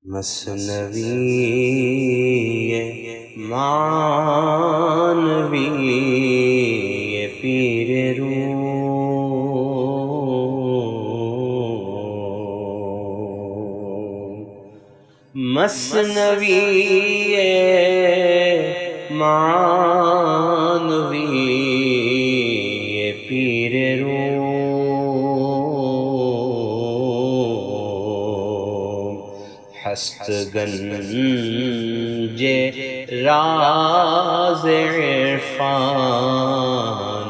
مثنوی معنوی پیر روم، مثنوی معنوی پیر روم، ہست گنج راز عرفان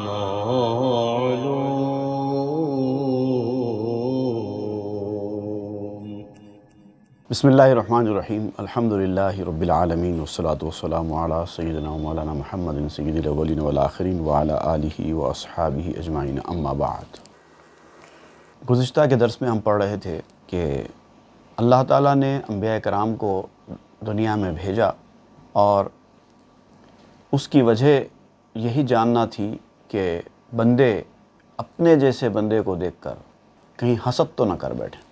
و علوم۔ بسم اللہ الرحمن الرحیم، الحمدللہ رب العالمین، والصلاة والسلام علی سیدنا و مولانا محمد سید الاولین والآخرین وعلی آلہ واصحابہ اجمعین، اما بعد۔ گزشتہ کے درس میں ہم پڑھ رہے تھے کہ اللہ تعالیٰ نے انبیاء کرام کو دنیا میں بھیجا اور اس کی وجہ یہی جاننا تھی کہ بندے اپنے جیسے بندے کو دیکھ کر کہیں حسد تو نہ کر بیٹھیں،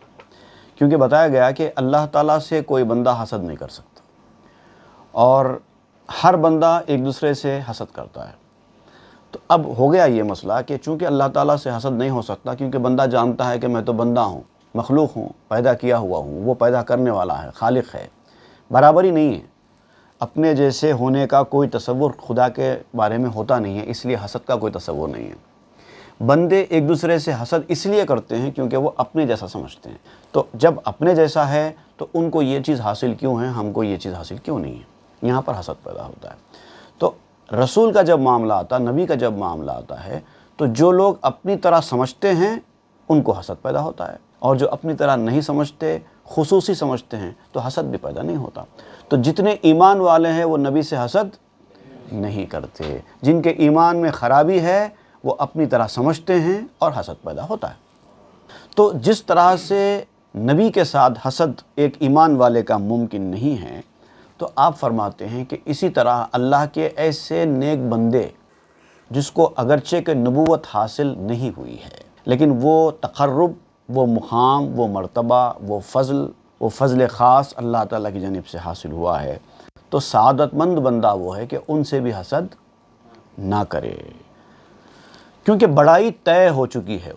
کیونکہ بتایا گیا کہ اللہ تعالیٰ سے کوئی بندہ حسد نہیں کر سکتا، اور ہر بندہ ایک دوسرے سے حسد کرتا ہے۔ تو اب ہو گیا یہ مسئلہ کہ چونکہ اللہ تعالیٰ سے حسد نہیں ہو سکتا، کیونکہ بندہ جانتا ہے کہ میں تو بندہ ہوں، مخلوق ہوں، پیدا کیا ہوا ہوں، وہ پیدا کرنے والا ہے، خالق ہے، برابری نہیں ہے، اپنے جیسے ہونے کا کوئی تصور خدا کے بارے میں ہوتا نہیں ہے، اس لیے حسد کا کوئی تصور نہیں ہے۔ بندے ایک دوسرے سے حسد اس لیے کرتے ہیں کیونکہ وہ اپنے جیسا سمجھتے ہیں، تو جب اپنے جیسا ہے تو ان کو یہ چیز حاصل کیوں ہے، ہم کو یہ چیز حاصل کیوں نہیں ہے، یہاں پر حسد پیدا ہوتا ہے۔ تو رسول کا جب معاملہ آتا، نبی کا جب معاملہ آتا ہے، تو جو لوگ اپنی طرح سمجھتے ہیں ان کو حسد پیدا ہوتا ہے، اور جو اپنی طرح نہیں سمجھتے، خصوصی سمجھتے ہیں، تو حسد بھی پیدا نہیں ہوتا۔ تو جتنے ایمان والے ہیں وہ نبی سے حسد نہیں کرتے، جن کے ایمان میں خرابی ہے وہ اپنی طرح سمجھتے ہیں اور حسد پیدا ہوتا ہے۔ تو جس طرح سے نبی کے ساتھ حسد ایک ایمان والے کا ممکن نہیں ہے، تو آپ فرماتے ہیں کہ اسی طرح اللہ کے ایسے نیک بندے جس کو اگرچہ کہ نبوت حاصل نہیں ہوئی ہے، لیکن وہ تقرب، وہ مقام، وہ مرتبہ، وہ فضل خاص اللہ تعالیٰ کی جانب سے حاصل ہوا ہے، تو سعادت مند بندہ وہ ہے کہ ان سے بھی حسد نہ کرے، کیونکہ بڑائی طے ہو چکی ہے،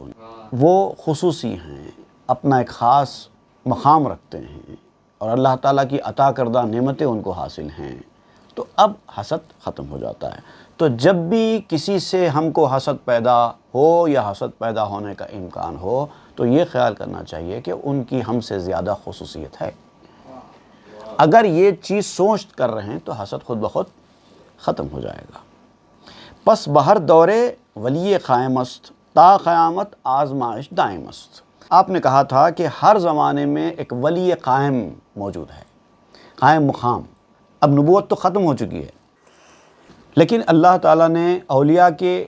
وہ خصوصی ہیں، اپنا ایک خاص مقام رکھتے ہیں، اور اللہ تعالیٰ کی عطا کردہ نعمتیں ان کو حاصل ہیں، تو اب حسد ختم ہو جاتا ہے۔ تو جب بھی کسی سے ہم کو حسد پیدا ہو یا حسد پیدا ہونے کا امکان ہو، تو یہ خیال کرنا چاہیے کہ ان کی ہم سے زیادہ خصوصیت ہے۔ اگر یہ چیز سوچ کر رہے ہیں تو حسد خود بخود ختم ہو جائے گا۔ پس بہر دورے ولی قائم است، تا قیامت آزمائش دائم است۔ آپ نے کہا تھا کہ ہر زمانے میں ایک ولی قائم موجود ہے، قائم مقام۔ اب نبوت تو ختم ہو چکی ہے، لیکن اللہ تعالیٰ نے اولیاء کے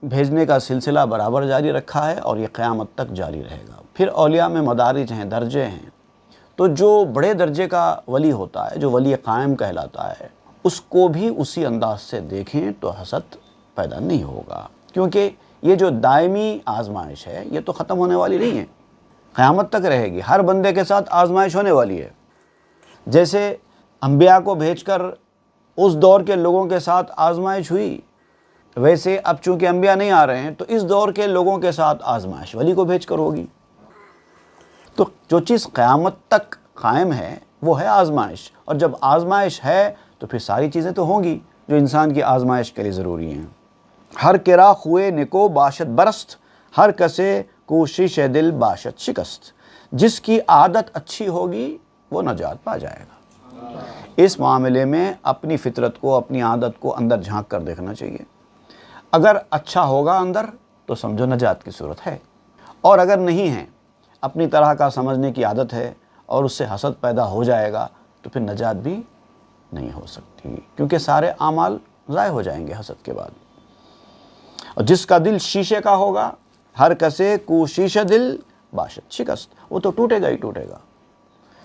بھیجنے کا سلسلہ برابر جاری رکھا ہے، اور یہ قیامت تک جاری رہے گا۔ پھر اولیاء میں مدارج ہیں، درجے ہیں، تو جو بڑے درجے کا ولی ہوتا ہے، جو ولی قائم کہلاتا ہے، اس کو بھی اسی انداز سے دیکھیں تو حسد پیدا نہیں ہوگا، کیونکہ یہ جو دائمی آزمائش ہے یہ تو ختم ہونے والی نہیں ہے، قیامت تک رہے گی، ہر بندے کے ساتھ آزمائش ہونے والی ہے۔ جیسے انبیاء کو بھیج کر اس دور کے لوگوں کے ساتھ آزمائش ہوئی، ویسے اب چونکہ انبیاء نہیں آ رہے ہیں تو اس دور کے لوگوں کے ساتھ آزمائش ولی کو بھیج کر ہوگی۔ تو جو چیز قیامت تک قائم ہے وہ ہے آزمائش، اور جب آزمائش ہے تو پھر ساری چیزیں تو ہوں گی جو انسان کی آزمائش کے لیے ضروری ہیں۔ ہر کرا خوئے نکو باشد برست، ہر کسے کوشش دل باشد شکست۔ جس کی عادت اچھی ہوگی وہ نجات پا جائے گا۔ اس معاملے میں اپنی فطرت کو، اپنی عادت کو اندر جھانک کر دیکھنا چاہیے۔ اگر اچھا ہوگا اندر تو سمجھو نجات کی صورت ہے، اور اگر نہیں ہے، اپنی طرح کا سمجھنے کی عادت ہے اور اس سے حسد پیدا ہو جائے گا، تو پھر نجات بھی نہیں ہو سکتی، کیونکہ سارے اعمال ضائع ہو جائیں گے حسد کے بعد۔ اور جس کا دل شیشے کا ہوگا، ہر کسے کو شیشہ دل باشد شکست، وہ تو ٹوٹے گا ہی ٹوٹے گا۔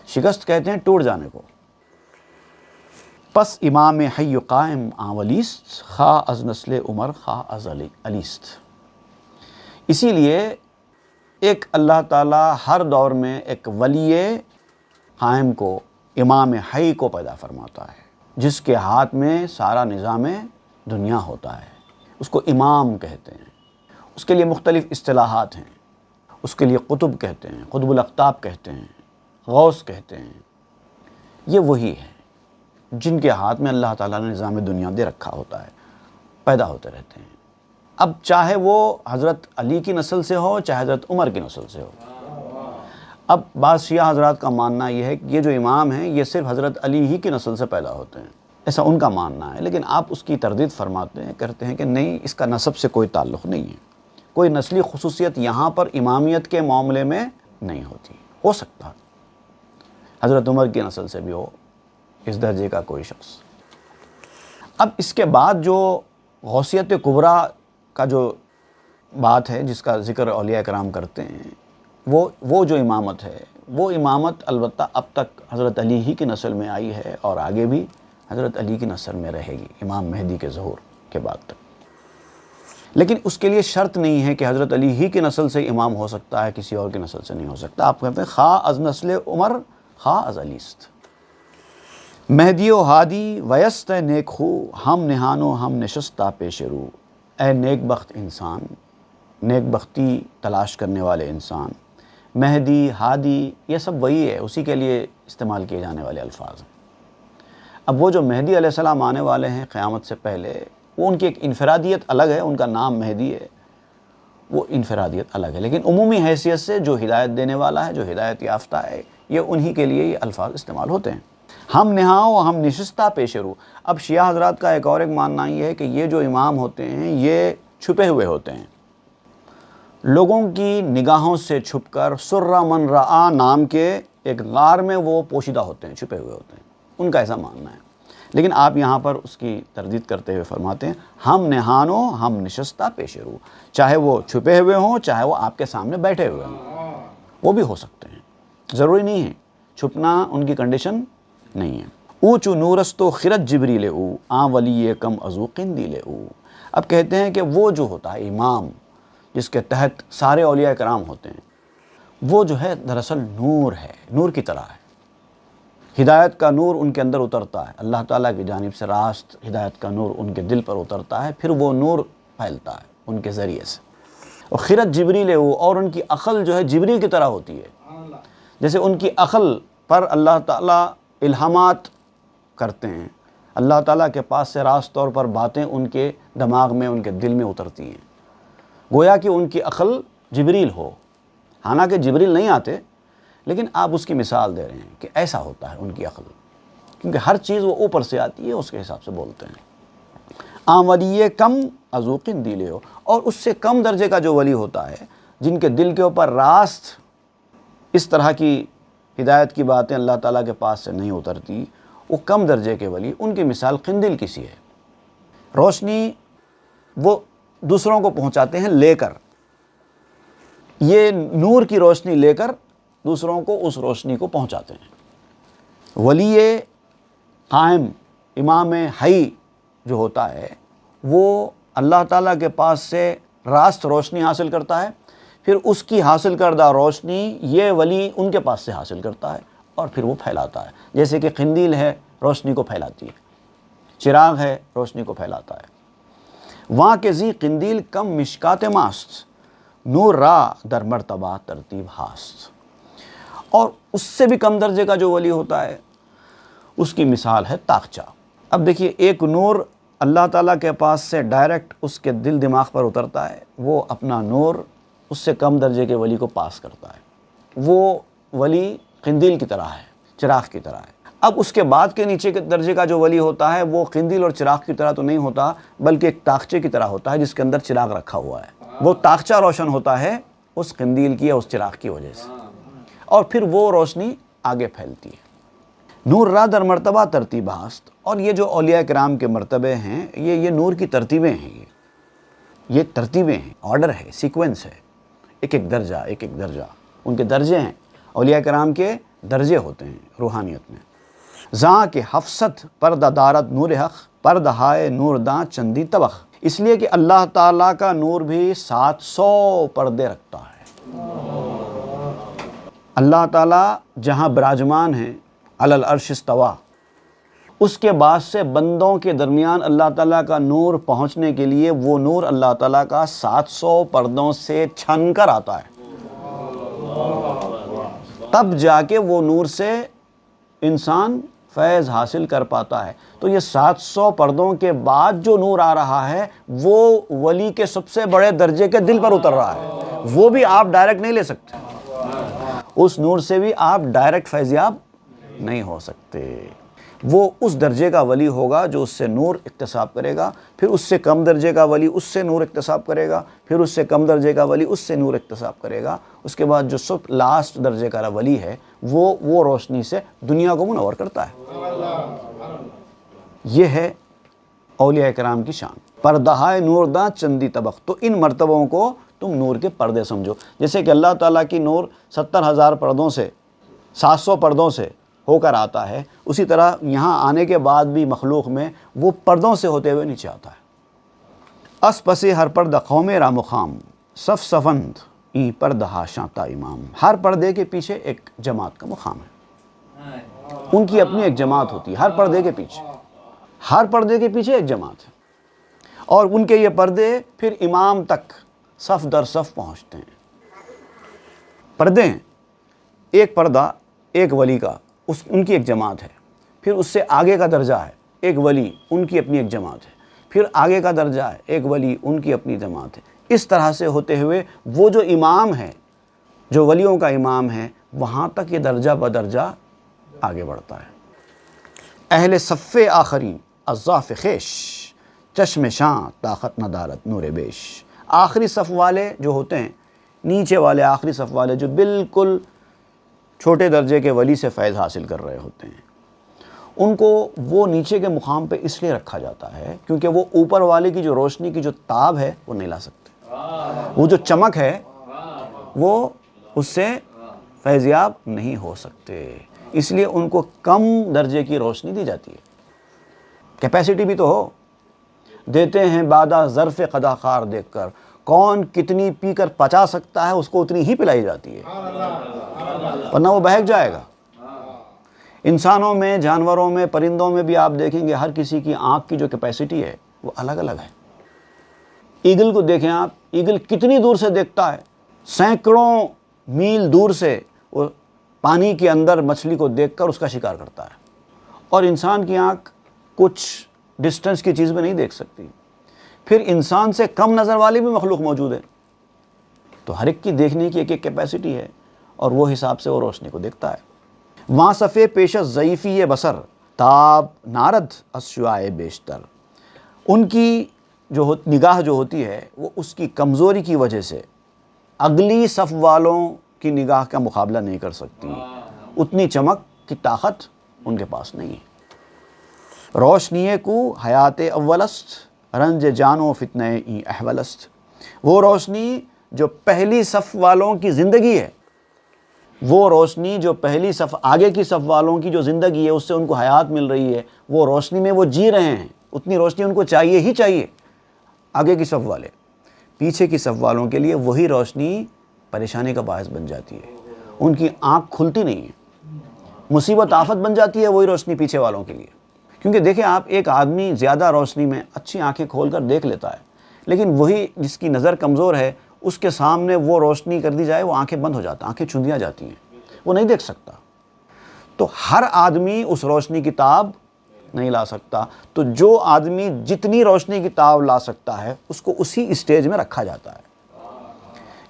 شکست کہتے ہیں ٹوٹ جانے کو۔ پس امام حی قائم آولیست، خواہ از نسل عمر خواہ از علیست۔ اسی لیے ایک اللہ تعالیٰ ہر دور میں ایک ولی قائم کو، امام حی کو پیدا فرماتا ہے، جس کے ہاتھ میں سارا نظام دنیا ہوتا ہے، اس کو امام کہتے ہیں۔ اس کے لیے مختلف اصطلاحات ہیں، اس کے لیے قطب کہتے ہیں، قطب الاقطاب کہتے ہیں، غوث کہتے ہیں۔ یہ وہی ہے جن کے ہاتھ میں اللہ تعالیٰ نے نظام دنیا دے رکھا ہوتا ہے، پیدا ہوتے رہتے ہیں۔ اب چاہے وہ حضرت علی کی نسل سے ہو، چاہے حضرت عمر کی نسل سے ہو۔ اب بعض شیعہ حضرات کا ماننا یہ ہے کہ یہ جو امام ہیں یہ صرف حضرت علی ہی کی نسل سے پیدا ہوتے ہیں، ایسا ان کا ماننا ہے، لیکن آپ اس کی تردید فرماتے ہیں، کہتے ہیں کہ نہیں، اس کا نسب سے کوئی تعلق نہیں ہے، کوئی نسلی خصوصیت یہاں پر امامیت کے معاملے میں نہیں ہوتی۔ ہو سکتا ہے حضرت عمر کی نسل سے بھی ہو اس درجے کا کوئی شخص۔ اب اس کے بعد جو غوثیت کبریٰ کا جو بات ہے، جس کا ذکر اولیاء کرام کرتے ہیں، وہ جو امامت ہے، وہ امامت البتہ اب تک حضرت علی ہی کی نسل میں آئی ہے اور آگے بھی حضرت علی کی نسل میں رہے گی امام مہدی کے ظہور کے بعد تک۔ لیکن اس کے لیے شرط نہیں ہے کہ حضرت علی ہی کی نسل سے امام ہو سکتا ہے، کسی اور کی نسل سے نہیں ہو سکتا۔ آپ کہتے ہیں خواہ از نسل عمر خواہ از علیست، مہدی و ہادی ویست نیک خو، ہم نہانو ہم نشستہ پیش رو۔ اے نیک بخت انسان، نیک بختی تلاش کرنے والے انسان، مہدی، ہادی، یہ سب وہی ہے، اسی کے لیے استعمال کیے جانے والے الفاظ ہیں۔ اب وہ جو مہدی علیہ السلام آنے والے ہیں قیامت سے پہلے، وہ ان کی ایک انفرادیت الگ ہے، ان کا نام مہدی ہے، وہ انفرادیت الگ ہے، لیکن عمومی حیثیت سے جو ہدایت دینے والا ہے، جو ہدایت یافتہ ہے، یہ انہی کے لیے یہ الفاظ استعمال ہوتے ہیں۔ ہم نہاؤ ہم نشستہ پیش رو۔ اب شیعہ حضرات کا ایک اور ایک ماننا یہ ہے کہ یہ جو امام ہوتے ہیں یہ چھپے ہوئے ہوتے ہیں، لوگوں کی نگاہوں سے چھپ کر، سر من رعا نام کے ایک غار میں وہ پوشیدہ ہوتے ہیں، چھپے ہوئے ہوتے ہیں، ان کا ایسا ماننا ہے۔ لیکن آپ یہاں پر اس کی تردید کرتے ہوئے فرماتے ہیں ہم نہانو ہم نشستہ پیش رو، چاہے وہ چھپے ہوئے ہوں، چاہے وہ آپ کے سامنے بیٹھے ہوئے ہوں، وہ بھی ہو سکتے ہیں، ضروری نہیں ہے، چھپنا ان کی کنڈیشن نہیں ہے۔ اوچو نورستو خرت جبریل او، آ ولی کم ازو قندیل او۔ اب کہتے ہیں کہ وہ جو ہوتا ہے امام، جس کے تحت سارے اولیاء کرام ہوتے ہیں، وہ جو ہے دراصل نور ہے، نور کی طرح ہے، ہدایت کا نور ان کے اندر اترتا ہے، اللہ تعالیٰ کی جانب سے راست ہدایت کا نور ان کے دل پر اترتا ہے، پھر وہ نور پھیلتا ہے ان کے ذریعے سے۔ اور خرت جبریل او، اور ان کی عقل جو ہے جبریل کی طرح ہوتی ہے، جیسے ان کی عقل پر اللہ تعالیٰ الہامات کرتے ہیں، اللہ تعالیٰ کے پاس سے راست طور پر باتیں ان کے دماغ میں، ان کے دل میں اترتی ہیں، گویا کہ ان کی عقل جبریل ہو، حالانکہ جبریل نہیں آتے، لیکن آپ اس کی مثال دے رہے ہیں کہ ایسا ہوتا ہے ان کی عقل، کیونکہ ہر چیز وہ اوپر سے آتی ہے، اس کے حساب سے بولتے ہیں۔ آم ولی کم ازوقن دیلے ہو، اور اس سے کم درجے کا جو ولی ہوتا ہے، جن کے دل کے اوپر راست اس طرح کی ہدایت کی باتیں اللہ تعالیٰ کے پاس سے نہیں اترتی، وہ کم درجے کے ولی، ان کی مثال قندیل کی سی ہے۔ روشنی وہ دوسروں کو پہنچاتے ہیں لے کر، یہ نور کی روشنی لے کر دوسروں کو اس روشنی کو پہنچاتے ہیں۔ ولی قائم، امام حی جو ہوتا ہے، وہ اللہ تعالیٰ کے پاس سے راست روشنی حاصل کرتا ہے، پھر اس کی حاصل کردہ روشنی یہ ولی ان کے پاس سے حاصل کرتا ہے اور پھر وہ پھیلاتا ہے، جیسے کہ قندیل ہے روشنی کو پھیلاتی ہے، چراغ ہے روشنی کو پھیلاتا ہے۔ وہاں کے زی قندیل کم مشکات ماست، نور را در مرتبہ ترتیب ہاست۔ اور اس سے بھی کم درجے کا جو ولی ہوتا ہے، اس کی مثال ہے طاقچہ۔ اب دیکھیے، ایک نور اللہ تعالیٰ کے پاس سے ڈائریکٹ اس کے دل دماغ پر اترتا ہے، وہ اپنا نور اس سے کم درجے کے ولی کو پاس کرتا ہے، وہ ولی قندیل کی طرح ہے، چراغ کی طرح ہے۔ اب اس کے بعد کے نیچے کے درجے کا جو ولی ہوتا ہے، وہ قندیل اور چراغ کی طرح تو نہیں ہوتا، بلکہ ایک طاقچے کی طرح ہوتا ہے جس کے اندر چراغ رکھا ہوا ہے، وہ طاقچہ روشن ہوتا ہے اس قندیل کی یا اس چراغ کی وجہ سے، اور پھر وہ روشنی آگے پھیلتی ہے۔ نور را در مرتبہ ترتیب ہاست، اور یہ جو اولیاء کرام کے مرتبے ہیں، یہ نور کی ترتیبیں ہیں، یہ ترتیبیں ہیں، آرڈر ہے، سیکوینس ہے، ایک ایک درجہ، ایک ایک درجہ، ان کے درجے ہیں، اولیاء کرام کے درجے ہوتے ہیں روحانیت میں۔ زاں کے حفصت پردہ دارت نور حق، پردہ ہائے نور داں چندی طبخ، اس لیے کہ اللہ تعالیٰ کا نور بھی 700 پردے رکھتا ہے۔ اللہ تعالیٰ جہاں براجمان ہیں علی العرش استوا، اس کے بعد سے بندوں کے درمیان اللہ تعالیٰ کا نور پہنچنے کے لیے وہ نور اللہ تعالیٰ کا 700 پردوں سے چھن کر آتا ہے، تب جا کے وہ نور سے انسان فیض حاصل کر پاتا ہے۔ تو یہ 700 پردوں کے بعد جو نور آ رہا ہے وہ ولی کے سب سے بڑے درجے کے دل پر اتر رہا ہے، وہ بھی آپ ڈائریکٹ نہیں لے سکتے، اس نور سے بھی آپ ڈائریکٹ فیضیاب نہیں ہو سکتے۔ وہ اس درجے کا ولی ہوگا جو اس سے نور اکتساب کرے گا، پھر اس سے کم درجے کا ولی اس سے نور اکتساب کرے گا، پھر اس سے کم درجے کا ولی اس سے نور اکتساب کرے گا، اس کے بعد جو سب لاسٹ درجے کا ولی ہے وہ روشنی سے دنیا کو منور کرتا ہے۔ یہ ہے اولیاء کرام کی شان۔ پردہائے نور داں چندی طبق، تو ان مرتبوں کو تم نور کے پردے سمجھو۔ جیسے کہ اللہ تعالیٰ کی نور 70,000 پردوں سے 700 پردوں سے ہو کر آتا ہے، اسی طرح یہاں آنے کے بعد بھی مخلوق میں وہ پردوں سے ہوتے ہوئے نیچے آتا ہے۔ اس پسے ہر پردہ قوم را مقام، صف صفند ای پردہ شانتا امام۔ ہر پردے کے پیچھے ایک جماعت کا مقام ہے، ان کی اپنی ایک جماعت ہوتی ہے ہر پردے کے پیچھے، ہر پردے کے پیچھے ایک جماعت ہے، اور ان کے یہ پردے پھر امام تک صف در صف پہنچتے ہیں۔ پردے ہیں، ایک پردہ ایک ولی کا، ان کی ایک جماعت ہے، پھر اس سے آگے کا درجہ ہے ایک ولی، ان کی اپنی ایک جماعت ہے، پھر آگے کا درجہ ہے ایک ولی، ان کی اپنی جماعت ہے۔ اس طرح سے ہوتے ہوئے وہ جو امام ہے، جو ولیوں کا امام ہے، وہاں تک یہ درجہ بدرجہ آگے بڑھتا ہے۔ اہل صف آخرین الضعف خیش، چشم شاں طاقت ندارت نور بیش۔ آخری صف والے جو ہوتے ہیں، نیچے والے آخری صف والے جو بالکل چھوٹے درجے کے ولی سے فیض حاصل کر رہے ہوتے ہیں، ان کو وہ نیچے کے مقام پہ اس لیے رکھا جاتا ہے کیونکہ وہ اوپر والے کی جو روشنی کی جو تاب ہے وہ نہیں لا سکتے، وہ جو چمک ہے وہ اس سے فیضیاب نہیں ہو سکتے، اس لیے ان کو کم درجے کی روشنی دی جاتی ہے۔ کیپیسٹی بھی تو ہو، دیتے ہیں بادہ ظرف قدا خار دیکھ کر، کون کتنی پی کر پچا سکتا ہے اس کو اتنی ہی پلائی جاتی ہے، ورنہ وہ بہک جائے گا۔ انسانوں میں، جانوروں میں، پرندوں میں بھی آپ دیکھیں گے ہر کسی کی آنکھ کی جو کیپیسٹی ہے وہ الگ الگ ہے۔ ایگل کو دیکھیں آپ، ایگل کتنی دور سے دیکھتا ہے، سینکڑوں میل دور سے وہ پانی کے اندر مچھلی کو دیکھ کر اس کا شکار کرتا ہے، اور انسان کی آنکھ کچھ ڈسٹنس کی چیز میں نہیں دیکھ سکتی۔ پھر انسان سے کم نظر والی بھی مخلوق موجود ہے، تو ہر ایک کی دیکھنے کی ایک ایک کیپیسٹی ہے، اور وہ حساب سے وہ روشنی کو دیکھتا ہے۔ وہاں صفے پیشت ضعیفی بصر تاب نارد اشیائے بیشتر، ان کی جو نگاہ جو ہوتی ہے وہ اس کی کمزوری کی وجہ سے اگلی صف والوں کی نگاہ کا مقابلہ نہیں کر سکتی، اتنی چمک کی طاقت ان کے پاس نہیں ہے۔ روشنی کو حیات اولست رنج جانو فتنہ ای احولست، وہ روشنی جو پہلی صف والوں کی زندگی ہے، وہ روشنی جو پہلی صف آگے کی صف والوں کی جو زندگی ہے اس سے ان کو حیات مل رہی ہے، وہ روشنی میں وہ جی رہے ہیں، اتنی روشنی ان کو چاہیے ہی چاہیے۔ آگے کی صف والے، پیچھے کی صف والوں کے لیے وہی روشنی پریشانی کا باعث بن جاتی ہے، ان کی آنکھ کھلتی نہیں ہے، مصیبت آفت بن جاتی ہے وہی روشنی پیچھے والوں کے لیے۔ کیونکہ دیکھیں آپ، ایک آدمی زیادہ روشنی میں اچھی آنکھیں کھول کر دیکھ لیتا ہے، لیکن وہی جس کی نظر کمزور ہے اس کے سامنے وہ روشنی کر دی جائے وہ آنکھیں بند ہو جاتی ہیں، آنکھیں چندیاں جاتی ہیں، وہ نہیں دیکھ سکتا۔ تو ہر آدمی اس روشنی کی تاب نہیں لا سکتا، تو جو آدمی جتنی روشنی کی تاب لا سکتا ہے اس کو اسی اسٹیج میں رکھا جاتا ہے۔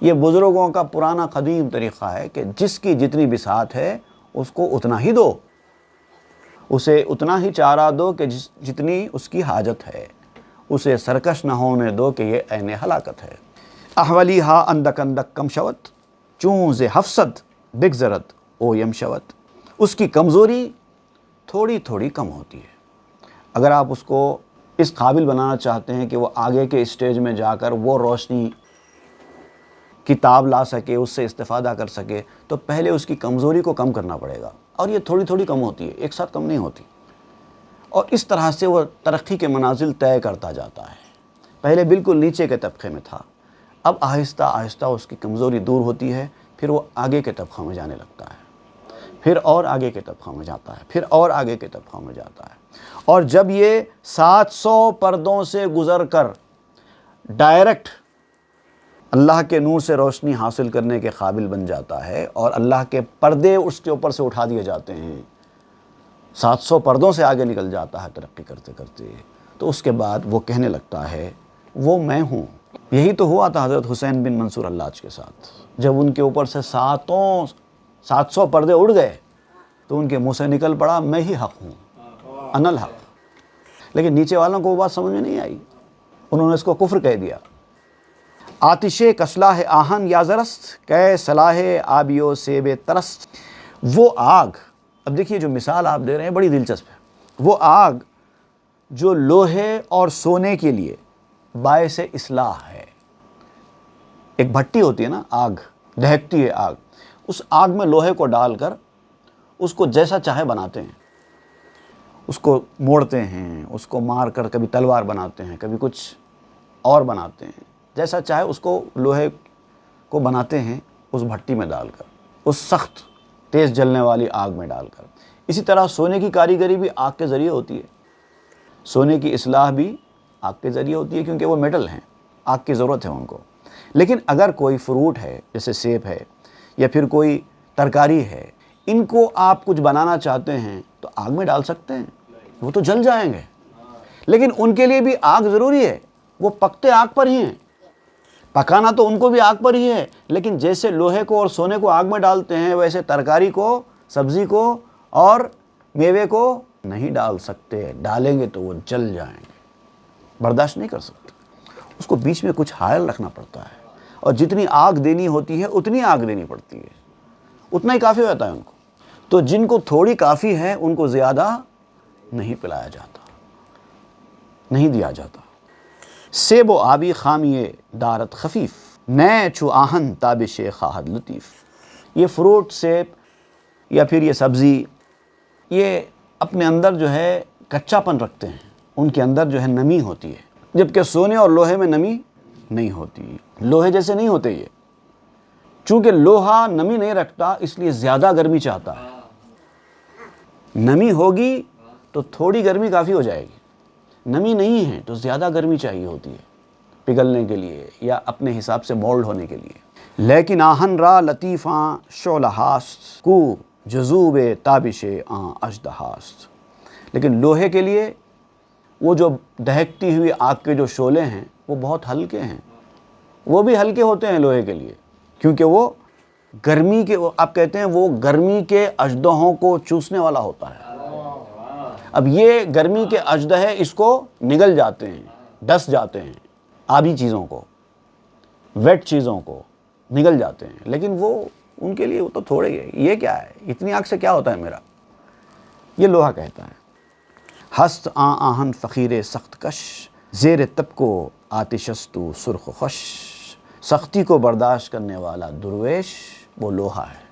یہ بزرگوں کا پرانا قدیم طریقہ ہے کہ جس کی جتنی بساط ہے اس کو اتنا ہی دو، اسے اتنا ہی چارہ دو کہ جتنی اس کی حاجت ہے، اسے سرکش نہ ہونے دو کہ یہ عین ہلاکت ہے۔ احولی ہا اندک اندک کم شوت چون ز حفصد بگذرت او یم شوت، اس کی کمزوری تھوڑی تھوڑی کم ہوتی ہے۔ اگر آپ اس کو اس قابل بنانا چاہتے ہیں کہ وہ آگے کے اسٹیج میں جا کر وہ روشنی کتاب لا سکے، اس سے استفادہ کر سکے، تو پہلے اس کی کمزوری کو کم کرنا پڑے گا، اور یہ تھوڑی تھوڑی کم ہوتی ہے، ایک ساتھ کم نہیں ہوتی، اور اس طرح سے وہ ترقی کے منازل طے کرتا جاتا ہے۔ پہلے بالکل نیچے کے طبقے میں تھا، اب آہستہ آہستہ اس کی کمزوری دور ہوتی ہے، پھر وہ آگے کے طبقہ میں جانے لگتا ہے، پھر اور آگے کے طبقہ میں جاتا ہے، پھر اور آگے کے طبقہ میں جاتا ہے، اور جب یہ 700 پردوں سے گزر کر ڈائریکٹ اللہ کے نور سے روشنی حاصل کرنے کے قابل بن جاتا ہے، اور اللہ کے پردے اس کے اوپر سے اٹھا دیے جاتے ہیں، 700 پردوں سے آگے نکل جاتا ہے ترقی کرتے کرتے، تو اس کے بعد وہ کہنے لگتا ہے وہ میں ہوں۔ یہی تو ہوا تھا حضرت حسین بن منصور حلاج کے ساتھ، جب ان کے اوپر سے 700 پردے اڑ گئے تو ان کے منہ سے نکل پڑا میں ہی حق ہوں، انا الحق۔ لیکن نیچے والوں کو وہ بات سمجھ میں نہیں آئی، انہوں نے اس کو کفر کہہ دیا۔ آتش کسلاہ آہن یا زرست کہ صلاح آبیو سیب ترست، وہ آگ، اب دیکھیے جو مثال آپ دے رہے ہیں بڑی دلچسپ ہے، وہ آگ جو لوہے اور سونے کے لیے باعث اصلاح ہے۔ ایک بھٹی ہوتی ہے نا، آگ دہکتی ہے، آگ، اس آگ میں لوہے کو ڈال کر اس کو جیسا چاہے بناتے ہیں، اس کو موڑتے ہیں، اس کو مار کر کبھی تلوار بناتے ہیں، کبھی کچھ اور بناتے ہیں، جیسا چاہے اس کو لوہے کو بناتے ہیں اس بھٹی میں ڈال کر، اس سخت تیز جلنے والی آگ میں ڈال کر۔ اسی طرح سونے کی کاریگری بھی آگ کے ذریعے ہوتی ہے، سونے کی اصلاح بھی آگ کے ذریعے ہوتی ہے، کیونکہ وہ میٹل ہیں، آگ کی ضرورت ہے ان کو۔ لیکن اگر کوئی فروٹ ہے جیسے سیب ہے یا پھر کوئی ترکاری ہے، ان کو آپ کچھ بنانا چاہتے ہیں تو آگ میں ڈال سکتے ہیں، وہ تو جل جائیں گے، لیکن ان کے لیے بھی آگ ضروری ہے، وہ پکتے آگ پر ہی ہیں، پکانا تو ان کو بھی آگ پر ہی ہے، لیکن جیسے لوہے کو اور سونے کو آگ میں ڈالتے ہیں ویسے ترکاری کو، سبزی کو اور میوے کو نہیں ڈال سکتے، ڈالیں گے تو وہ جل جائیں گے، برداشت نہیں کر سکتے، اس کو بیچ میں کچھ حائل رکھنا پڑتا ہے، اور جتنی آگ دینی ہوتی ہے اتنی آگ دینی پڑتی ہے، اتنا ہی کافی ہوتا ہے ان کو۔ تو جن کو تھوڑی کافی ہے ان کو زیادہ نہیں پلایا جاتا، نہیں دیا جاتا۔ سیب و آبی خامی دارت خفیف، نئے چو آہن تابش خواہد لطیف۔ یہ فروٹ، سیب یا پھر یہ سبزی، یہ اپنے اندر جو ہے کچا پن رکھتے ہیں، ان کے اندر جو ہے نمی ہوتی ہے، جبکہ سونے اور لوہے میں نمی نہیں ہوتی، لوہے جیسے نہیں ہوتے یہ، چونکہ لوہا نمی نہیں رکھتا اس لیے زیادہ گرمی چاہتا ہے، نمی ہوگی تو تھوڑی گرمی کافی ہو جائے گی، نمی نہیں ہے تو زیادہ گرمی چاہیے ہوتی ہے پگھلنے کے لیے یا اپنے حساب سے مولڈ ہونے کے لیے۔ لیکن آہن را لطیفاں شعلہ ہاست کو جذوب تابش آں اژدہاست، لیکن لوہے کے لیے وہ جو دہکتی ہوئی آگ کے جو شعلے ہیں وہ بہت ہلکے ہیں، وہ بھی ہلکے ہوتے ہیں لوہے کے لیے، کیونکہ وہ گرمی کے، آپ کہتے ہیں وہ گرمی کے اژدہوں کو چوسنے والا ہوتا ہے۔ اب یہ گرمی کے اژدہے اس کو نگل جاتے ہیں، ڈس جاتے ہیں، آبی چیزوں کو، ویٹ چیزوں کو نگل جاتے ہیں، لیکن وہ ان کے لیے وہ تو تھوڑے ہی ہے، یہ کیا ہے، اتنی آگ سے کیا ہوتا ہے میرا، یہ لوہا کہتا ہے۔ ہست آں آہن فقیر سخت کش، زیر تب کو آتشستو سرخ خوش، سختی کو برداشت کرنے والا درویش وہ لوہا ہے۔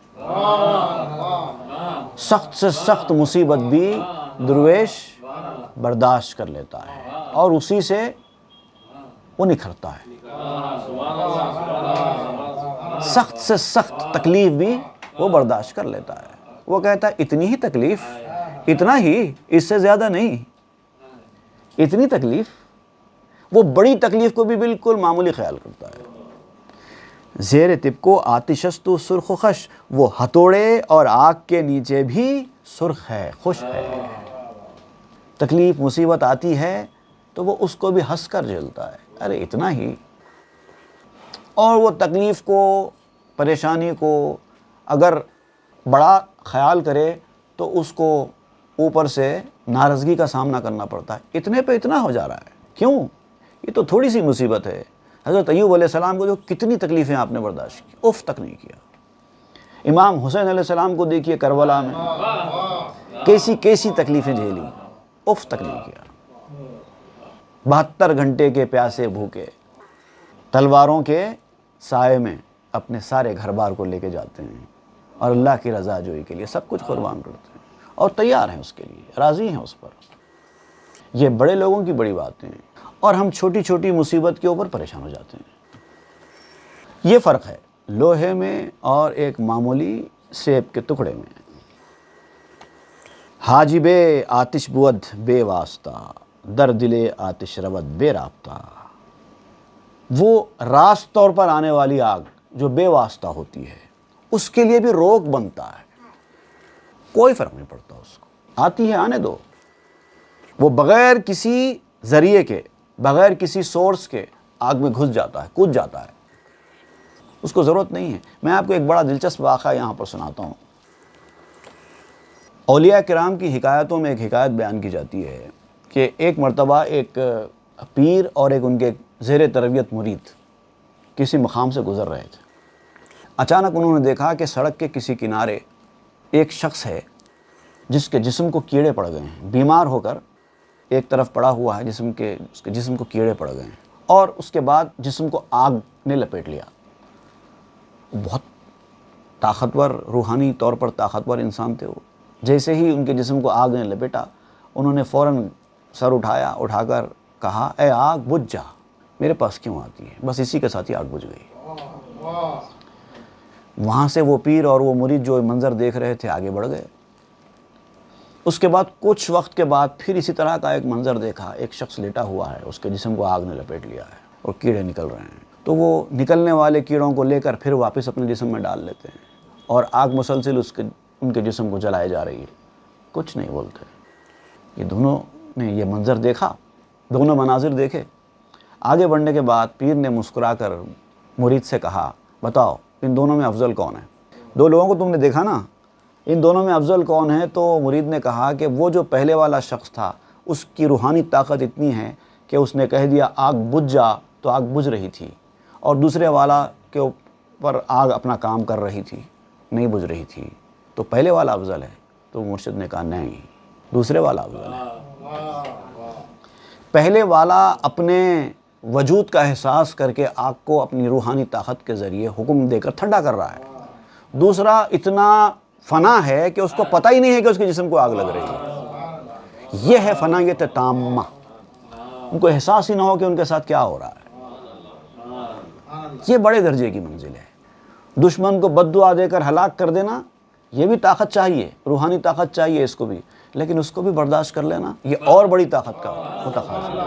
سخت سے سخت مصیبت بھی درویش برداشت کر لیتا ہے اور اسی سے وہ نکھرتا ہے۔ سخت سے سخت تکلیف بھی وہ برداشت کر لیتا ہے، وہ کہتا ہے اتنی ہی تکلیف، اتنا ہی، اس سے زیادہ نہیں، اتنی تکلیف، وہ بڑی تکلیف کو بھی بالکل معمولی خیال کرتا ہے۔ زیر تب کو آتشستو سرخ خش، وہ ہتھوڑے اور آگ کے نیچے بھی سرخ ہے، خوش ہے۔ تکلیف مصیبت آتی ہے تو وہ اس کو بھی ہنس کر جھیلتا ہے، ارے اتنا ہی، اور وہ تکلیف کو، پریشانی کو اگر بڑا خیال کرے تو اس کو اوپر سے ناراضگی کا سامنا کرنا پڑتا ہے، اتنے پہ اتنا ہو جا رہا ہے، کیوں، یہ تو تھوڑی سی مصیبت ہے۔ حضرت ایوب علیہ السلام کو جو کتنی تکلیفیں آپ نے برداشت کی، اف تک نہیں کیا۔ امام حسین علیہ السلام کو دیکھیے کربلا میں کیسی کیسی تکلیفیں جھیلی، اف تک نہیں کیا۔ 72 گھنٹے کے پیاسے بھوکے تلواروں کے سائے میں اپنے سارے گھر بار کو لے کے جاتے ہیں اور اللہ کی رضا جوئی کے لیے سب کچھ قربان کرتے ہیں اور تیار ہیں اس کے لیے، راضی ہیں اس پر۔ یہ بڑے لوگوں کی بڑی باتیں ہیں، اور ہم چھوٹی چھوٹی مصیبت کے اوپر پریشان ہو جاتے ہیں۔ یہ فرق ہے لوہے میں اور ایک معمولی سیب کے ٹکڑے میں۔ حاجب آتش بود بے واسطہ، در دل آتش رود بے رابطہ۔ وہ راست طور پر آنے والی آگ جو بے واسطہ ہوتی ہے اس کے لیے بھی روک بنتا ہے، کوئی فرق نہیں پڑتا اس کو، آتی ہے آنے دو۔ وہ بغیر کسی ذریعے کے، بغیر کسی سورس کے آگ میں گھس جاتا ہے، کود جاتا ہے، اس کو ضرورت نہیں ہے۔ میں آپ کو ایک بڑا دلچسپ واقعہ یہاں پر سناتا ہوں۔ اولیاء کرام کی حکایتوں میں ایک حکایت بیان کی جاتی ہے کہ ایک مرتبہ ایک پیر اور ایک ان کے زیر تربیت مرید کسی مقام سے گزر رہے تھے۔ اچانک انہوں نے دیکھا کہ سڑک کے کسی کنارے ایک شخص ہے جس کے جسم کو کیڑے پڑ گئے ہیں، بیمار ہو کر ایک طرف پڑا ہوا ہے، اس کے جسم کو کیڑے پڑ گئے ہیں، اور اس کے بعد جسم کو آگ نے لپیٹ لیا۔ بہت طاقتور، روحانی طور پر طاقتور انسان تھے وہ۔ جیسے ہی ان کے جسم کو آگ نے لپیٹا، انہوں نے فوراً سر اٹھایا، اٹھا کر کہا، اے آگ بجھ جا، میرے پاس کیوں آتی ہے؟ بس اسی کے ساتھ ہی آگ بجھ گئی۔ وہاں سے وہ پیر اور وہ مرید جو منظر دیکھ رہے تھے آگے بڑھ گئے۔ اس کے بعد کچھ وقت کے بعد پھر اسی طرح کا ایک منظر دیکھا، ایک شخص لیٹا ہوا ہے، اس کے جسم کو آگ نے لپیٹ لیا ہے اور کیڑے نکل رہے ہیں۔ تو وہ نکلنے والے کیڑوں کو لے کر پھر واپس اپنے جسم میں ڈال لیتے ہیں، اور آگ مسلسل ان کے جسم کو جلائے جا رہی ہے، کچھ نہیں بولتے۔ یہ دونوں نے یہ منظر دیکھا، دونوں مناظر دیکھے۔ آگے بڑھنے کے بعد پیر نے مسکرا کر مرید سے کہا، بتاؤ ان دونوں میں افضل کون ہے؟ دو لوگوں کو تم نے دیکھا نا، ان دونوں میں افضل کون ہے؟ تو مرید نے کہا کہ وہ جو پہلے والا شخص تھا اس کی روحانی طاقت اتنی ہے کہ اس نے کہہ دیا آگ بجھ جا تو آگ بجھ رہی تھی، اور دوسرے والا کے اوپر آگ اپنا کام کر رہی تھی، نہیں بجھ رہی تھی، تو پہلے والا افضل ہے۔ تو مرشد نے کہا نہیں، دوسرے والا افضل ہے۔ پہلے والا اپنے وجود کا احساس کر کے آگ کو اپنی روحانی طاقت کے ذریعے حکم دے کر ٹھنڈا کر رہا ہے، دوسرا اتنا فنا ہے کہ اس کو پتہ ہی نہیں ہے کہ اس کے جسم کو آگ لگ رہی ہے۔ یہ ہے فنائیت تامہ، ان کو احساس ہی نہ ہو کہ ان کے ساتھ کیا ہو رہا ہے۔ یہ بڑے درجے کی منزل ہے۔ دشمن کو بد دعا دے کر ہلاک کر دینا، یہ بھی طاقت چاہیے، روحانی طاقت چاہیے اس کو بھی، لیکن اس کو بھی برداشت کر لینا یہ اور بڑی طاقت کا متقاضی ہے۔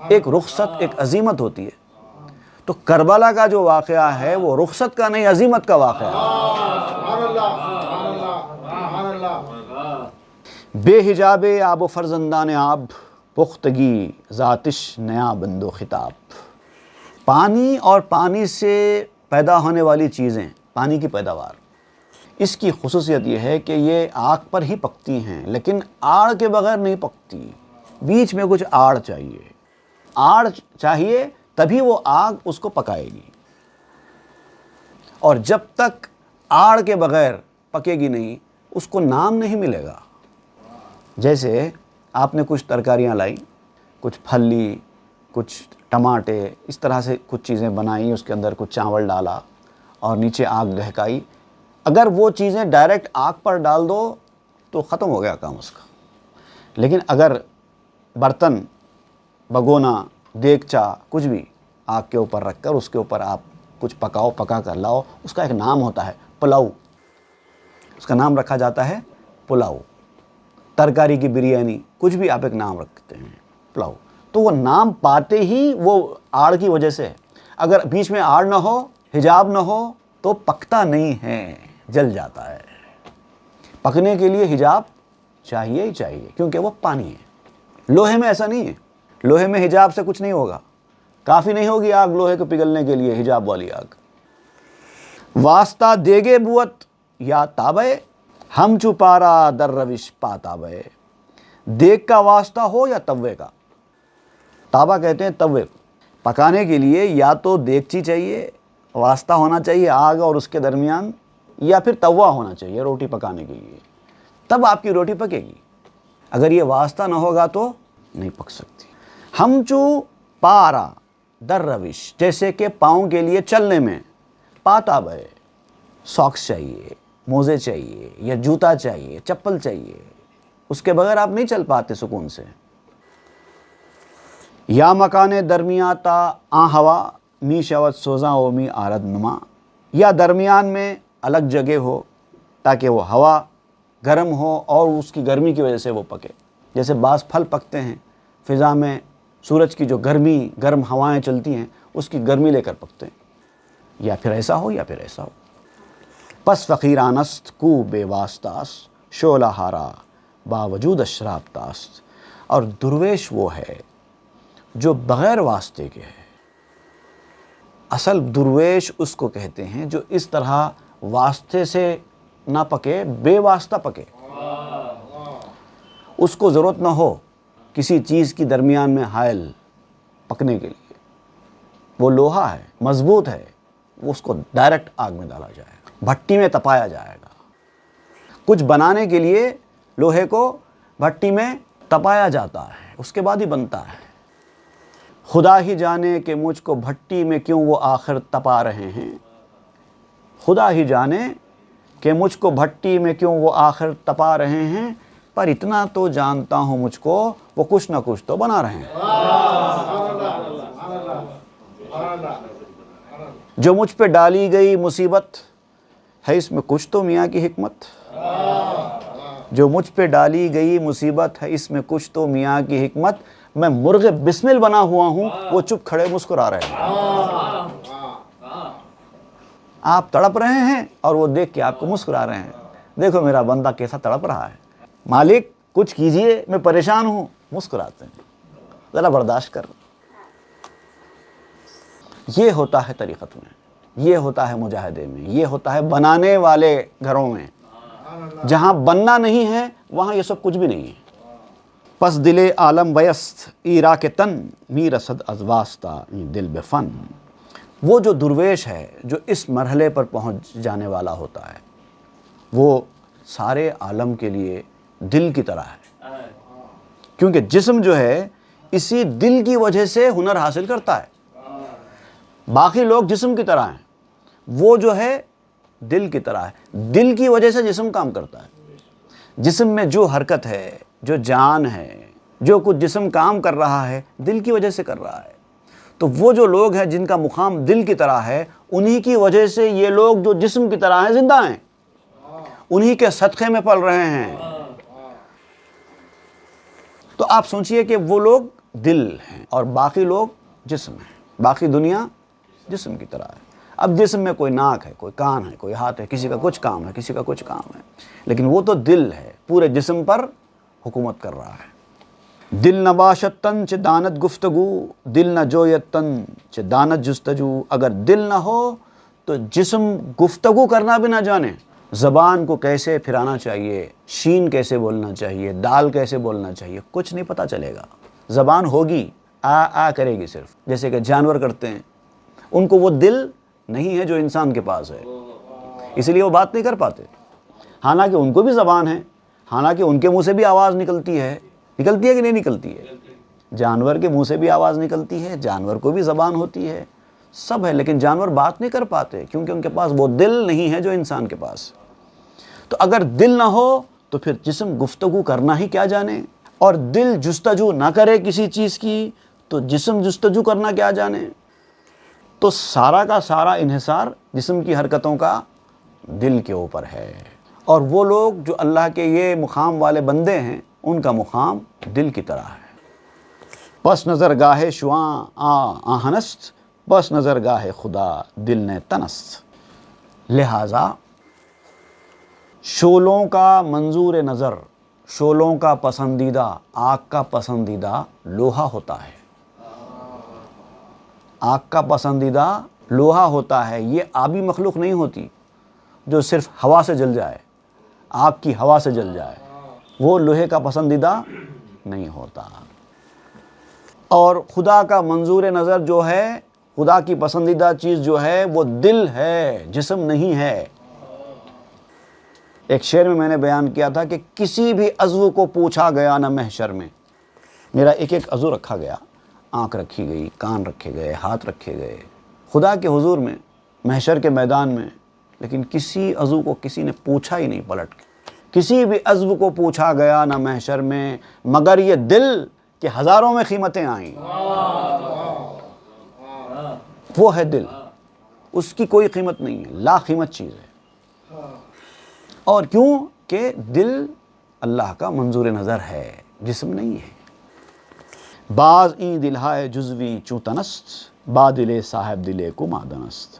ایک رخصت، ایک عزیمت ہوتی ہے۔ تو کربلا کا جو واقعہ ہے وہ رخصت کا نہیں، عزیمت کا واقعہ ہے۔ بے حجاب آب و فرزندان آب، پختگی ذاتش نیا بندو خطاب۔ پانی اور پانی سے پیدا ہونے والی چیزیں، پانی کی پیداوار، اس کی خصوصیت یہ ہے کہ یہ آگ پر ہی پکتی ہیں، لیکن آڑ کے بغیر نہیں پکتی، بیچ میں کچھ آڑ چاہیے۔ آڑ چاہیے تبھی وہ آگ اس کو پکائے گی، اور جب تک آڑ کے بغیر پکے گی نہیں اس کو نام نہیں ملے گا۔ جیسے آپ نے کچھ ترکاریاں لائی، کچھ پھل لی، کچھ ٹماٹے، اس طرح سے کچھ چیزیں بنائیں، اس کے اندر کچھ چاول ڈالا اور نیچے آگ دہکائی، اگر وہ چیزیں ڈائریکٹ آگ پر ڈال دو تو ختم ہو گیا کام اس کا۔ لیکن اگر برتن، بگونا، دیگچا، کچھ بھی آگ کے اوپر رکھ کر اس کے اوپر آپ کچھ پکاؤ، پکا کر لاؤ، اس کا ایک نام ہوتا ہے پلاؤ، اس کا نام رکھا جاتا ہے پلاؤ۔ ترکاری کی بریانی، کچھ بھی آپ ایک نام رکھتے ہیں پلاؤ، تو وہ نام پاتے ہی وہ آڑ کی وجہ سے۔ اگر بیچ میں آڑ نہ ہو، حجاب نہ ہو تو پکتا نہیں ہے، جل جاتا ہے۔ پکنے کے لیے حجاب چاہیے ہی چاہیے، کیونکہ وہ پانی ہے۔ لوہے میں ایسا نہیں ہے، لوہے میں حجاب سے کچھ نہیں ہوگا، کافی نہیں ہوگی آگ لوہے کو پگھلنے کے لیے، حجاب والی آگ۔ واسطہ دیگے بوت یا تابے، ہم چپارا در روش پاتابے۔ دیگ کا واسطہ ہو یا توے کا، تابا کہتے ہیں توے کو۔ پکانے کے لیے یا تو دیگچی چاہیے، واسطہ ہونا چاہیے آگ اور اس کے درمیان، یا پھر توا ہونا چاہیے روٹی پکانے کے لیے، تب آپ کی روٹی پکے گی۔ اگر یہ واسطہ نہ ہوگا تو نہیں پک سکتی۔ ہم چو پارا در روش، جیسے کہ پاؤں کے لیے چلنے میں پاتاب ہے، ساکس چاہیے، موزے چاہیے، یا جوتا چاہیے، چپل چاہیے، اس کے بغیر آپ نہیں چل پاتے سکون سے۔ یا مکان درمیاں تا آ ہوا می شود سوزاں و می آرد نما، یا درمیان میں الگ جگہ ہو تاکہ وہ ہوا گرم ہو اور اس کی گرمی کی وجہ سے وہ پکے. جیسے بعض پھل پکتے ہیں فضا میں سورج کی جو گرم ہوائیں چلتی ہیں اس کی گرمی لے کر پکتے ہیں. یا پھر ایسا ہو یا پھر ایسا ہو. پس فقیرانست کو بے واسطاست، شعلہ ہارا باوجود اشراب تاست. اور درویش وہ ہے جو بغیر واسطے کے ہے. اصل درویش اس کو کہتے ہیں جو اس طرح واسطے سے نہ پکے، بے واسطہ پکے. اس کو ضرورت نہ ہو کسی چیز کی درمیان میں حائل پکنے کے لیے. وہ لوہا ہے، مضبوط ہے، اس کو ڈائریکٹ آگ میں ڈالا جائے گا، بھٹی میں تپایا جائے گا. کچھ بنانے کے لیے لوہے کو بھٹی میں تپایا جاتا ہے، اس کے بعد ہی بنتا ہے. خدا ہی جانے کہ مجھ کو بھٹی میں کیوں وہ آخر تپا رہے ہیں. خدا ہی جانے کہ مجھ کو بھٹی میں کیوں وہ آخر تپا رہے ہیں، پر اتنا تو جانتا ہوں مجھ کو وہ کچھ نہ کچھ تو بنا رہے ہیں. جو مجھ پہ ڈالی گئی مصیبت ہے اس میں کچھ تو میاں کی حکمت. جو مجھ پہ ڈالی گئی مصیبت ہے اس میں کچھ تو میاں کی حکمت. میں مرغ بسمل بنا ہوا ہوں، وہ چپ کھڑے مسکرا رہے ہیں. آپ تڑپ رہے ہیں اور وہ دیکھ کے آپ کو مسکرا رہے ہیں. دیکھو میرا بندہ کیسا تڑپ رہا ہے، مالک کچھ کیجئے میں پریشان ہوں. مسکراتے ہیں، ذرا برداشت کر. یہ ہوتا ہے طریقت میں، یہ ہوتا ہے مجاہدے میں، یہ ہوتا ہے بنانے والے گھروں میں. جہاں بننا نہیں ہے وہاں یہ سب کچھ بھی نہیں ہے. پس دل عالم ویست ایرا کے تن، می رسد از واسطہ دل بے فن. وہ جو درویش ہے جو اس مرحلے پر پہنچ جانے والا ہوتا ہے وہ سارے عالم کے لیے دل کی طرح ہے. کیونکہ جسم جو ہے اسی دل کی وجہ سے ہنر حاصل کرتا ہے. باقی لوگ جسم کی طرح ہیں، وہ جو ہے دل کی طرح ہے. دل کی وجہ سے جسم کام کرتا ہے. جسم میں جو حرکت ہے، جو جان ہے، جو کچھ جسم کام کر رہا ہے دل کی وجہ سے کر رہا ہے. تو وہ جو لوگ ہیں جن کا مقام دل کی طرح ہے انہی کی وجہ سے یہ لوگ جو جسم کی طرح ہیں زندہ ہیں، انہی کے صدقے میں پل رہے ہیں. تو آپ سوچئے کہ وہ لوگ دل ہیں اور باقی لوگ جسم ہیں. باقی دنیا جسم کی طرح ہے. اب جسم میں کوئی ناک ہے، کوئی کان ہے، کوئی ہاتھ ہے، کسی کا کچھ کام ہے، کسی کا کچھ کام ہے، لیکن وہ تو دل ہے، پورے جسم پر حکومت کر رہا ہے. دل نہ باشد تن چہ دانت گفتگو، دل نہ جوید تن چہ دانت جستجو. اگر دل نہ ہو تو جسم گفتگو کرنا بھی نہ جانے. زبان کو کیسے پھرانا چاہیے، شین کیسے بولنا چاہیے، دال کیسے بولنا چاہیے، کچھ نہیں پتہ چلے گا. زبان ہوگی آ کرے گی صرف، جیسے کہ جانور کرتے ہیں. ان کو وہ دل نہیں ہے جو انسان کے پاس ہے، اس لیے وہ بات نہیں کر پاتے. حالانکہ ان کو بھی زبان ہے، حالانکہ ان کے منہ سے بھی آواز نکلتی ہے کہ نہیں نکلتی ہے. جانور کے منہ سے بھی آواز نکلتی ہے، جانور کو بھی زبان ہوتی ہے، سب ہے. لیکن جانور بات نہیں کر پاتے کیونکہ ان کے پاس وہ دل نہیں ہے جو انسان کے پاس. تو اگر دل نہ ہو تو پھر جسم گفتگو کرنا ہی کیا جانے. اور دل جستجو نہ کرے کسی چیز کی تو جسم جستجو کرنا کیا جانے. تو سارا کا سارا انحصار جسم کی حرکتوں کا دل کے اوپر ہے. اور وہ لوگ جو اللہ کے یہ مقام والے بندے ہیں ان کا مقام دل کی طرح ہے. پس نظر گاہ شواں آہنست، پس نظر گاہ خدا دل نے تنست. لہٰذا شعلوں کا منظور نظر، شعلوں کا پسندیدہ، آگ کا پسندیدہ لوہا ہوتا ہے. آگ کا پسندیدہ لوہا ہوتا ہے. یہ آبی مخلوق نہیں ہوتی جو صرف ہوا سے جل جائے، آگ کی ہوا سے جل جائے، وہ لوہے کا پسندیدہ نہیں ہوتا. اور خدا کا منظور نظر جو ہے، خدا کی پسندیدہ چیز جو ہے وہ دل ہے، جسم نہیں ہے. ایک شعر میں نے بیان کیا تھا کہ کسی بھی عضو کو پوچھا گیا نہ محشر میں. میرا ایک ایک عضو رکھا گیا، آنکھ رکھی گئی، کان رکھے گئے، ہاتھ رکھے گئے خدا کے حضور میں، محشر کے میدان میں. لیکن کسی عضو کو کسی نے پوچھا ہی نہیں پلٹ کے. کسی بھی عضو کو پوچھا گیا نہ محشر میں مگر یہ دل کہ ہزاروں میں قیمتیں آئیں. وہ ہے دل، اس کی کوئی قیمت نہیں ہے، لا قیمت چیز ہے۔ اور کیوں کہ دل اللہ کا منظور نظر ہے، جسم نہیں ہے۔ بعض این دلہائے جزوی چوں تنست، با دل صاحب دلے کو مادنست۔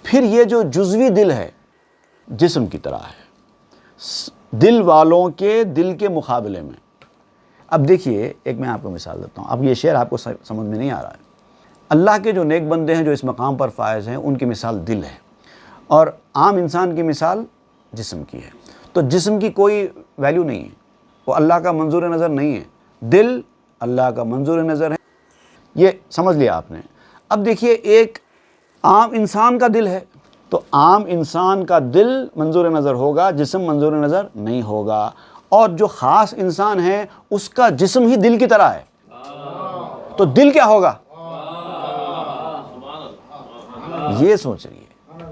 پھر یہ جو جزوی دل ہے جسم کی طرح ہے، دل والوں کے دل کے مقابلے میں۔ اب دیکھیے، ایک میں آپ کو مثال دیتا ہوں، اب یہ شعر آپ کو سمجھ میں نہیں آ رہا ہے۔ اللہ کے جو نیک بندے ہیں جو اس مقام پر فائز ہیں، ان کی مثال دل ہے، اور عام انسان کی مثال جسم کی ہے۔ تو جسم کی کوئی ویلیو نہیں ہے، وہ اللہ کا منظور نظر نہیں ہے، دل اللہ کا منظور نظر ہے۔ یہ سمجھ لیا آپ نے۔ اب دیکھیے، ایک عام انسان کا دل ہے، تو عام انسان کا دل منظور نظر ہوگا، جسم منظور نظر نہیں ہوگا۔ اور جو خاص انسان ہے اس کا جسم ہی دل کی طرح ہے، تو دل کیا ہوگا؟ یہ سوچ رہی ہے۔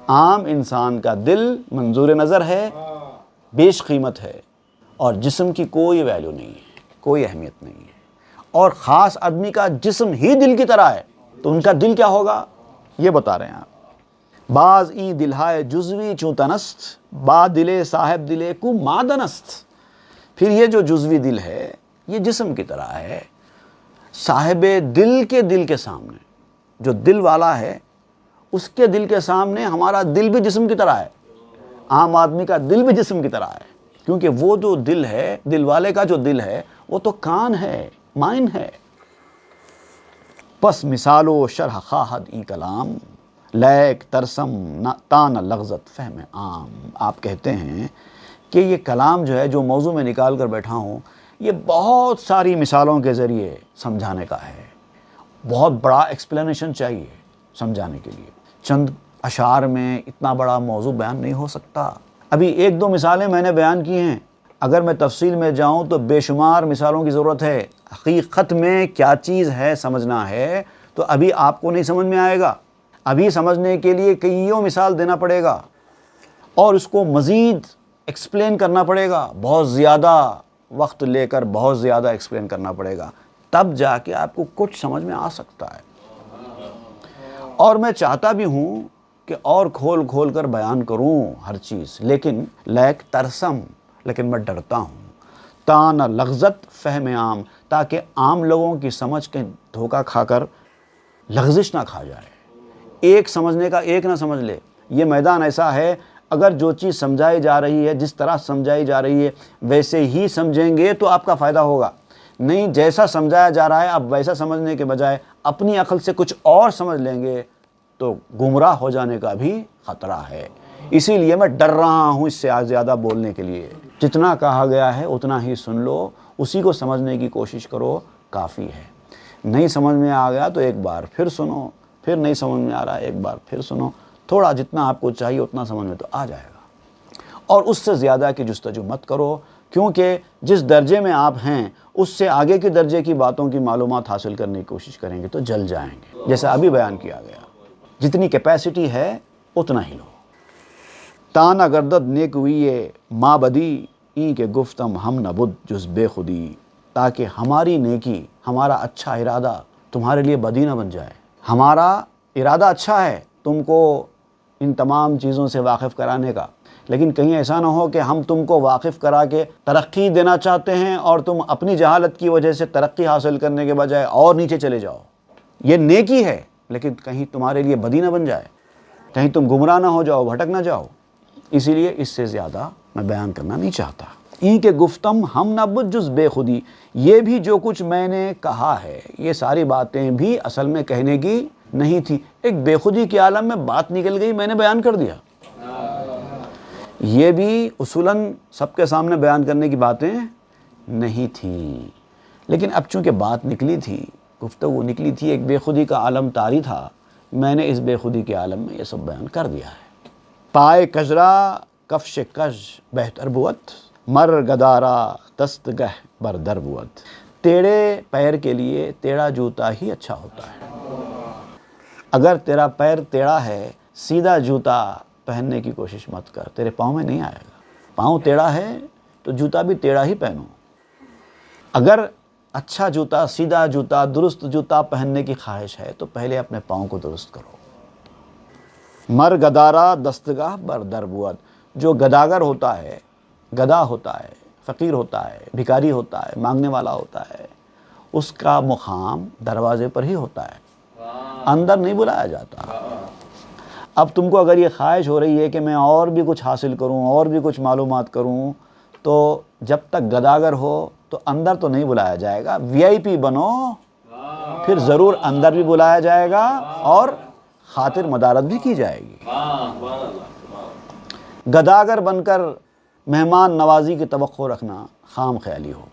عام انسان کا دل منظور نظر ہے، بیش قیمت ہے، اور جسم کی کوئی ویلیو نہیں ہے، کوئی اہمیت نہیں ہے۔ اور خاص آدمی کا جسم ہی دل کی طرح ہے، تو ان کا دل کیا ہوگا؟ یہ بتا رہے ہیں آپ۔ بعض این دلہائے جزوی چوں تنست، با دلے صاحب دلے کو مادنست۔ پھر یہ جو جزوی دل ہے یہ جسم کی طرح ہے، صاحب دل کے سامنے، جو دل والا ہے اس کے دل کے سامنے ہمارا دل بھی جسم کی طرح ہے، عام آدمی کا دل بھی جسم کی طرح ہے، کیونکہ وہ جو دل ہے، دل والے کا جو دل ہے وہ تو کان ہے، مائن ہے۔ پس مثال و شرح خواہد ای کلام، لیک ترسم تان لغزت فہم عام۔ آپ کہتے ہیں کہ یہ کلام جو ہے، جو موضوع میں نکال کر بیٹھا ہوں، یہ بہت ساری مثالوں کے ذریعے سمجھانے کا ہے، بہت بڑا ایکسپلینیشن چاہیے سمجھانے کے لیے۔ چند اشعار میں اتنا بڑا موضوع بیان نہیں ہو سکتا۔ ابھی ایک دو مثالیں میں نے بیان کی ہیں، اگر میں تفصیل میں جاؤں تو بے شمار مثالوں کی ضرورت ہے۔ حقیقت میں کیا چیز ہے سمجھنا ہے تو ابھی آپ کو نہیں سمجھ میں آئے گا، ابھی سمجھنے کے لیے کئیوں مثال دینا پڑے گا، اور اس کو مزید ایکسپلین کرنا پڑے گا، بہت زیادہ وقت لے کر بہت زیادہ ایکسپلین کرنا پڑے گا، تب جا کے آپ کو کچھ سمجھ میں آ سکتا ہے۔ اور میں چاہتا بھی ہوں کہ اور کھول کھول کر بیان کروں ہر چیز، لیکن لیک ترسم، لیکن میں ڈرتا ہوں، تان لغزت فہم عام، تاکہ عام لوگوں کی سمجھ کے دھوکہ کھا کر لغزش نہ کھا جائے، ایک سمجھنے کا ایک نہ سمجھ لے۔ یہ میدان ایسا ہے، اگر جو چیز سمجھائی جا رہی ہے، جس طرح سمجھائی جا رہی ہے ویسے ہی سمجھیں گے تو آپ کا فائدہ ہوگا، نہیں جیسا سمجھایا جا رہا ہے اب ویسا سمجھنے کے بجائے اپنی عقل سے کچھ اور سمجھ لیں گے تو گمراہ ہو جانے کا بھی خطرہ ہے۔ اسی لیے میں ڈر رہا ہوں اس سے زیادہ بولنے کے لیے۔ جتنا کہا گیا ہے اتنا ہی سن لو، اسی کو سمجھنے کی کوشش کرو، کافی ہے۔ نہیں سمجھ میں آ گیا تو ایک بار پھر سنو، پھر نہیں سمجھ میں آ رہا ایک بار پھر سنو، تھوڑا جتنا آپ کو چاہیے اتنا سمجھ میں تو آ جائے گا، اور اس سے زیادہ کی جستجو مت کرو، کیونکہ جس درجے میں آپ ہیں اس سے آگے کے درجے کی باتوں کی معلومات حاصل کرنے کی کوشش کریں گے تو جل جائیں گے، جیسا ابھی بیان کیا گیا۔ جتنی کیپیسٹی ہے اتنا ہی لو۔ تانا گردد نیک ہوئیے ماں بدی، این کے گفتم ہم نہ بد جز بے خودی، تاکہ ہماری نیکی، ہمارا اچھا ارادہ تمہارے لیے بدی نہ بن جائے۔ ہمارا ارادہ اچھا ہے تم کو ان تمام چیزوں سے واقف کرانے کا، لیکن کہیں ایسا نہ ہو کہ ہم تم کو واقف کرا کے ترقی دینا چاہتے ہیں اور تم اپنی جہالت کی وجہ سے ترقی حاصل کرنے کے بجائے اور نیچے چلے جاؤ۔ یہ نیکی ہے لیکن کہیں تمہارے لیے بدی نہ بن جائے، کہیں تم گمراہ نہ ہو جاؤ، بھٹک نہ جاؤ، اسی لیے اس سے زیادہ میں بیان کرنا نہیں چاہتا۔ ای کے گفتم ہم نہ بد جز بے خودی، یہ بھی جو کچھ میں نے کہا ہے یہ ساری باتیں بھی اصل میں کہنے کی نہیں تھی، ایک بے خودی کے عالم میں بات نکل گئی، میں نے بیان کر دیا۔ یہ بھی اصولاً سب کے سامنے بیان کرنے کی باتیں نہیں تھیں، لیکن اب چونکہ بات نکلی تھی، گفتگو نکلی تھی، ایک بے خودی کا عالم طاری تھا، میں نے اس بے خودی کے عالم میں یہ سب بیان کر دیا ہے۔ پائے کجرا کفش کج بہتر بوت، مر گدارا دستگہ بر در بوت، ٹیڑھے پیر کے لیے ٹیڑھا جوتا ہی اچھا ہوتا ہے۔ اگر تیرا پیر ٹیڑھا ہے، سیدھا جوتا پہننے کی کوشش مت کر، تیرے پاؤں میں نہیں آئے گا۔ پاؤں ٹیڑھا ہے تو جوتا بھی ٹیڑھا ہی پہنو۔ اگر اچھا جوتا، سیدھا جوتا، درست جوتا پہننے کی خواہش ہے تو پہلے اپنے پاؤں کو درست کرو۔ مر گدارا دستگاہ بر در بود، جو گداگر ہوتا ہے، گدا ہوتا ہے، فقیر ہوتا ہے، بھکاری ہوتا ہے، مانگنے والا ہوتا ہے، اس کا مقام دروازے پر ہی ہوتا ہے، اندر نہیں بلایا جاتا۔ اب تم کو اگر یہ خواہش ہو رہی ہے کہ میں اور بھی کچھ حاصل کروں، اور بھی کچھ معلومات کروں، تو جب تک گداگر ہو تو اندر تو نہیں بلایا جائے گا۔ وی آئی پی بنو، پھر ضرور اندر بھی بلایا جائے گا اور خاطر مدارت بھی کی جائے گی۔ گداگر بن کر مہمان نوازی کی توقع رکھنا خام خیالی ہو۔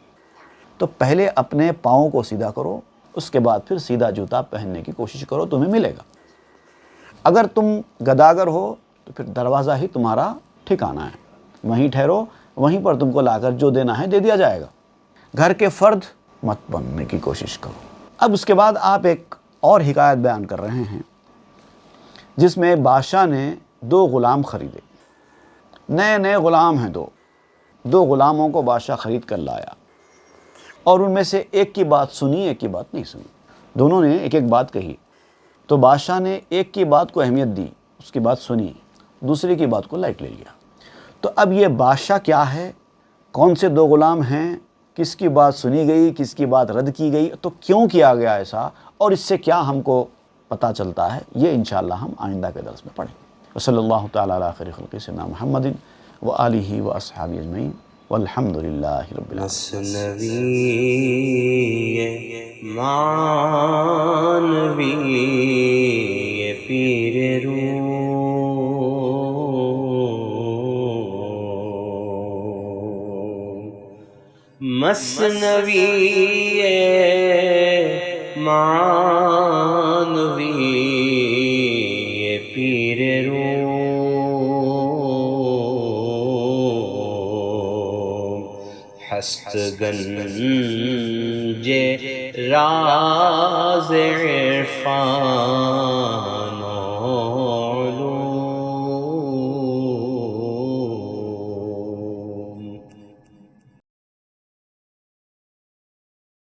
تو پہلے اپنے پاؤں کو سیدھا کرو، اس کے بعد پھر سیدھا جوتا پہننے کی کوشش کرو، تمہیں ملے گا۔ اگر تم گداگر ہو تو پھر دروازہ ہی تمہارا ٹھکانہ ہے، وہیں ٹھہرو، وہیں پر تم کو لا کر جو دینا ہے دے دیا جائے گا۔ گھر کے فرد مت بننے کی کوشش کرو۔ اب اس کے بعد آپ ایک اور حکایت بیان کر رہے ہیں جس میں بادشاہ نے 2 غلام خریدے، نئے نئے غلام ہیں، دو غلاموں کو بادشاہ خرید کر لایا، اور ان میں سے ایک کی بات سنی، ایک کی بات نہیں سنی، دونوں نے ایک ایک بات کہی۔ تو بادشاہ نے ایک کی بات کو اہمیت دی، اس کی بات سنی، دوسرے کی بات کو لائٹ لے لیا۔ تو اب یہ بادشاہ کیا ہے، کون سے 2 غلام ہیں، کس کی بات سنی گئی، کس کی بات رد کی گئی، تو کیوں کیا گیا ایسا، اور اس سے کیا ہم کو پتہ چلتا ہے، یہ انشاءاللہ ہم آئندہ کے درس میں پڑھیں گے۔ وصلی اللہ تعالیٰ علی خیر خلق سیدنا محمد وآلہ واصحابہ اجمعین والحمد للہ رب العالمین۔ مثنوی معنوی پیر روم، مثنوی معنوی پیر روم، ہست گنج راز عرفان